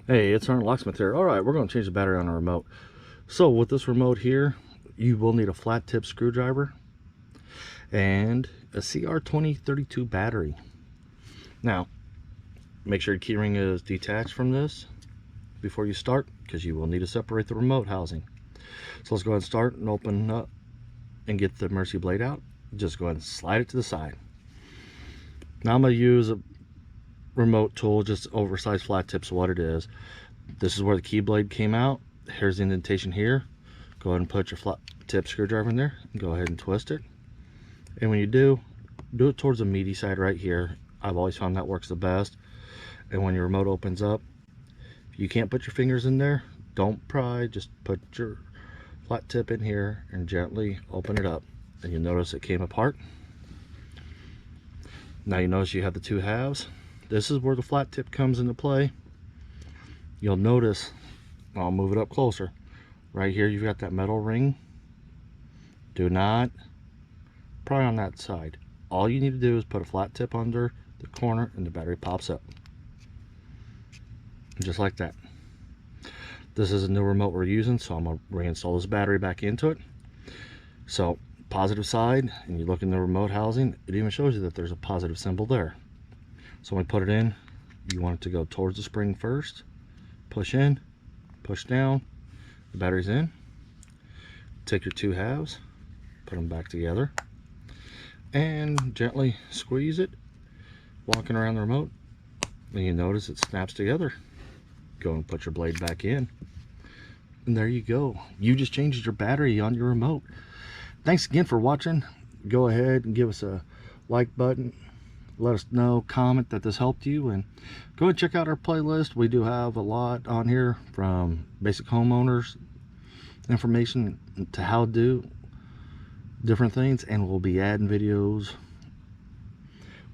Hey, it's our Locksmith here. Alright, we're going to change the battery on our remote. So with this remote here, you will need a flat tip screwdriver and a CR2032 battery. Now, make sure your keyring is detached from this before you start, because you will need to separate the remote housing. So let's go ahead and start and open up and get the Mercy blade out. Just go ahead and slide it to the side. Now I'm going to use a remote tool, just oversized flat tips. What it is, this is where the key blade came out. Here's the indentation here. Go ahead and put your flat tip screwdriver in there and go ahead and twist it. And when you do it towards the meaty side right here. I've always found that works the best. And when your remote opens up, if you can't put your fingers in there, don't pry, just put your flat tip in here and gently open it up, and you'll notice it came apart. Now you notice you have the two halves. This is where the flat tip comes into play. You'll notice, I'll move it up closer. Right here, you've got that metal ring. Do not pry on that side. All you need to do is put a flat tip under the corner and the battery pops up. Just like that. This is a new remote we're using, so I'm going to reinstall this battery back into it. So, positive side, and you look in the remote housing, it even shows you that there's a positive symbol there. So when we put it in, you want it to go towards the spring first. Push in, push down, the battery's in. Take your two halves, put them back together, and gently squeeze it, walking around the remote, and you notice it snaps together. Go and put your blade back in, and there you go. You just changed your battery on your remote. Thanks again for watching. Go ahead and give us a like button. Let us know, comment that this helped you, and go and check out our playlist. We do have a lot on here, from basic homeowners information to how to do different things, and we'll be adding videos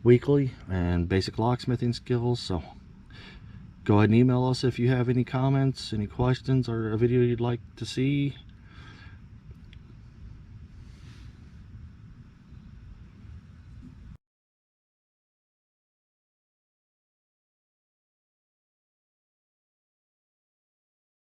weekly and basic locksmithing skills. So go ahead and email us if you have any comments, any questions, or a video you'd like to see.